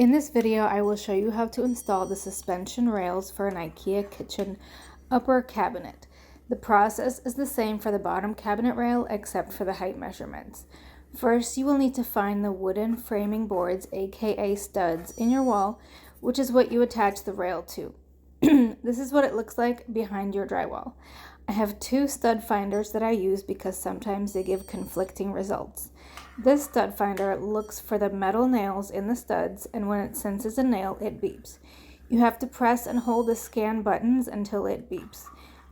In this video, I will show you how to install the suspension rails for an IKEA kitchen upper cabinet. The process is the same for the bottom cabinet rail except for the height measurements. First, you will need to find the wooden framing boards, aka studs, in your wall, which is what you attach the rail to. This is what it looks like behind your drywall. I have two stud finders that I use because sometimes they give conflicting results. This stud finder looks for the metal nails in the studs, and when it senses a nail, it beeps. You have to press and hold the scan buttons until it beeps,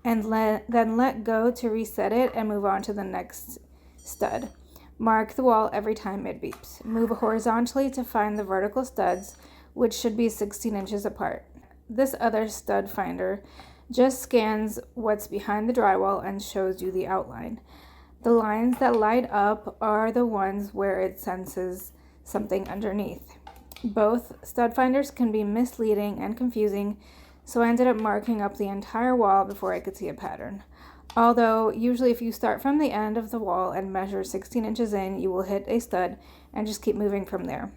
and then let go to reset it and move on to the next stud. Mark the wall every time it beeps. Move horizontally to find the vertical studs, which should be 16 inches apart. This other stud finder just scans what's behind the drywall and shows you the outline. The lines that light up are the ones where it senses something underneath. Both stud finders can be misleading and confusing, so I ended up marking up the entire wall before I could see a pattern. Although, usually if you start from the end of the wall and measure 16 inches in, you will hit a stud and just keep moving from there.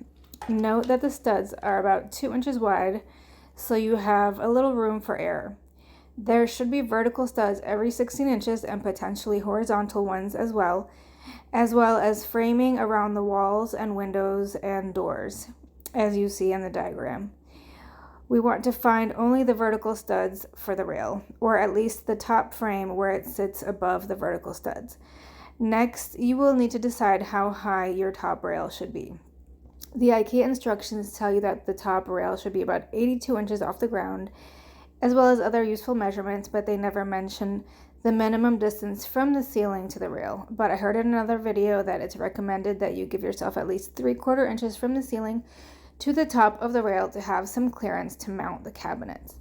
Note that the studs are about 2 inches wide, so you have a little room for error. There should be vertical studs every 16 inches and potentially horizontal ones as well as framing around the walls and windows and doors, as you see in the diagram. We want to find only the vertical studs for the rail, or at least the top frame where it sits above the vertical studs. Next, you will need to decide how high your top rail should be. The IKEA instructions tell you that the top rail should be about 82 inches off the ground, as well as other useful measurements, but they never mention the minimum distance from the ceiling to the rail. But I heard in another video that it's recommended that you give yourself at least 3/4 inches from the ceiling to the top of the rail to have some clearance to mount the cabinets.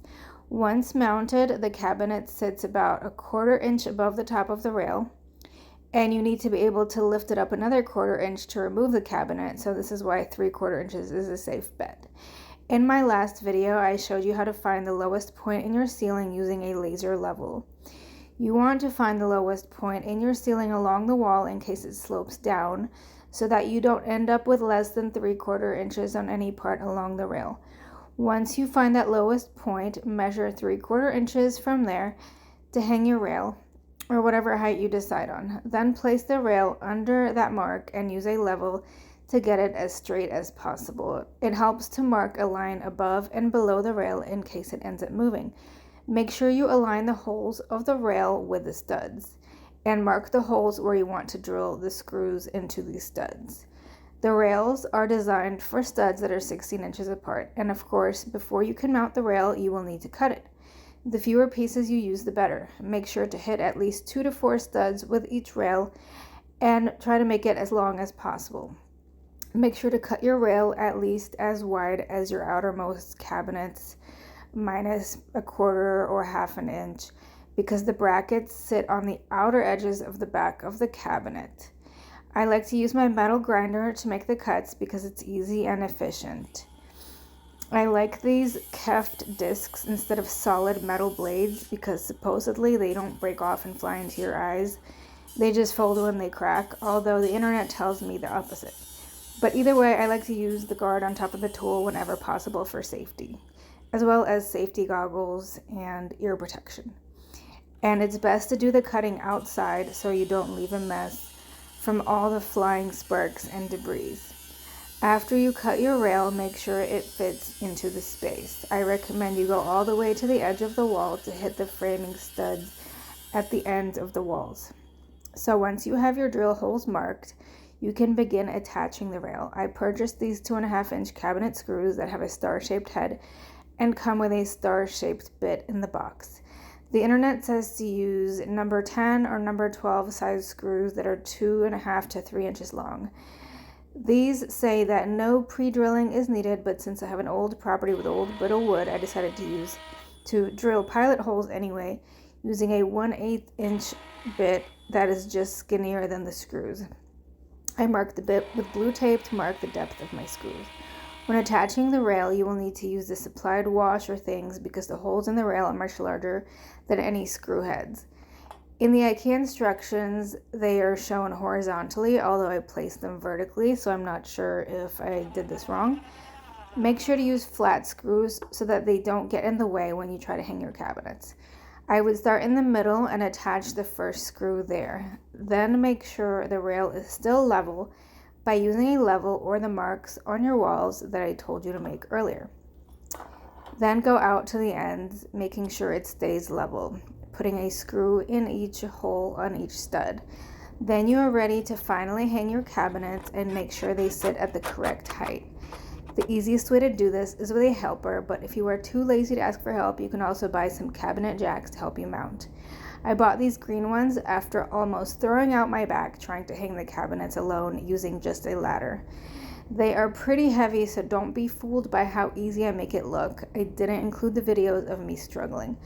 Once mounted, the cabinet sits about 1/4 inch above the top of the rail, and you need to be able to lift it up another 1/4 inch to remove the cabinet, so this is why 3/4 inches is a safe bet. In my last video, I showed you how to find the lowest point in your ceiling using a laser level. You want to find the lowest point in your ceiling along the wall in case it slopes down, so that you don't end up with less than 3/4 inches on any part along the rail. Once you find that lowest point, measure 3/4 inches from there to hang your rail, or whatever height you decide on. Then place the rail under that mark and use a level to get it as straight as possible. It helps to mark a line above and below the rail in case it ends up moving. Make sure you align the holes of the rail with the studs, and mark the holes where you want to drill the screws into these studs. The rails are designed for studs that are 16 inches apart, and of course, before you can mount the rail, you will need to cut it. The fewer pieces you use, the better. Make sure to hit at least 2 to 4 studs with each rail, and try to make it as long as possible. Make sure to cut your rail at least as wide as your outermost cabinets, minus 1/4 or 1/2 inch, because the brackets sit on the outer edges of the back of the cabinet. I like to use my metal grinder to make the cuts because it's easy and efficient. I like these keft discs instead of solid metal blades because supposedly they don't break off and fly into your eyes. They just fold when they crack, although the internet tells me the opposite. But either way, I like to use the guard on top of the tool whenever possible for safety, as well as safety goggles and ear protection. And it's best to do the cutting outside so you don't leave a mess from all the flying sparks and debris. After you cut your rail, make sure it fits into the space. I recommend you go all the way to the edge of the wall to hit the framing studs at the ends of the walls. So once you have your drill holes marked, you can begin attaching the rail. I purchased these 2.5 inch cabinet screws that have a star-shaped head and come with a star-shaped bit in the box. The internet says to use number 10 or number 12 size screws that are 2.5 to 3 inches long. These say that no pre-drilling is needed, but since I have an old property with old brittle wood, I decided to drill pilot holes anyway, using a 1/8 inch bit that is just skinnier than the screws. I marked the bit with blue tape to mark the depth of my screws. When attaching the rail, you will need to use the supplied washer things because the holes in the rail are much larger than any screw heads. In the IKEA instructions, they are shown horizontally, although I placed them vertically, so I'm not sure if I did this wrong. Make sure to use flat screws so that they don't get in the way when you try to hang your cabinets. I would start in the middle and attach the first screw there. Then make sure the rail is still level by using a level or the marks on your walls that I told you to make earlier. Then go out to the ends, making sure it stays level, putting a screw in each hole on each stud. Then you are ready to finally hang your cabinets and make sure they sit at the correct height. The easiest way to do this is with a helper, but if you are too lazy to ask for help, you can also buy some cabinet jacks to help you mount. I bought these green ones after almost throwing out my back trying to hang the cabinets alone using just a ladder. They are pretty heavy, so don't be fooled by how easy I make it look. I didn't include the videos of me struggling.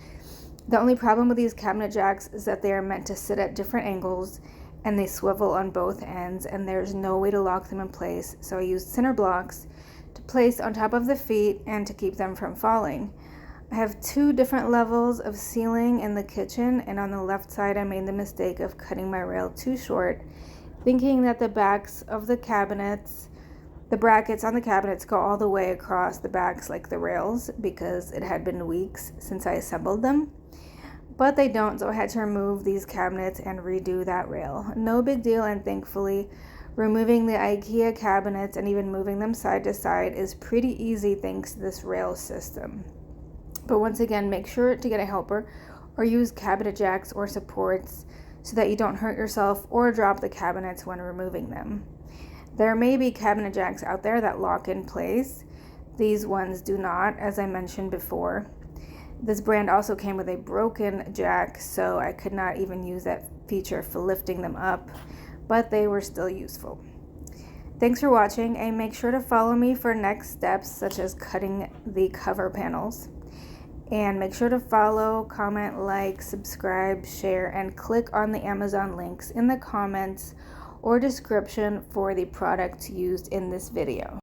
The only problem with these cabinet jacks is that they are meant to sit at different angles and they swivel on both ends, and there's no way to lock them in place, so I used center blocks to place on top of the feet and to keep them from falling. I have 2 different levels of ceiling in the kitchen, and on the left side I made the mistake of cutting my rail too short, thinking that the backs of the cabinets, the brackets on the cabinets go all the way across the backs like the rails because it had been weeks since I assembled them. But they don't, so I had to remove these cabinets and redo that rail. No big deal, and thankfully removing the IKEA cabinets and even moving them side to side is pretty easy thanks to this rail system. But once again, make sure to get a helper or use cabinet jacks or supports so that you don't hurt yourself or drop the cabinets when removing them. There may be cabinet jacks out there that lock in place. These ones do not, as I mentioned before. This brand also came with a broken jack, so I could not even use that feature for lifting them up, but they were still useful. Thanks for watching, and make sure to follow me for next steps such as cutting the cover panels. And make sure to follow, comment, like, subscribe, share, and click on the Amazon links in the comments or description for the products used in this video.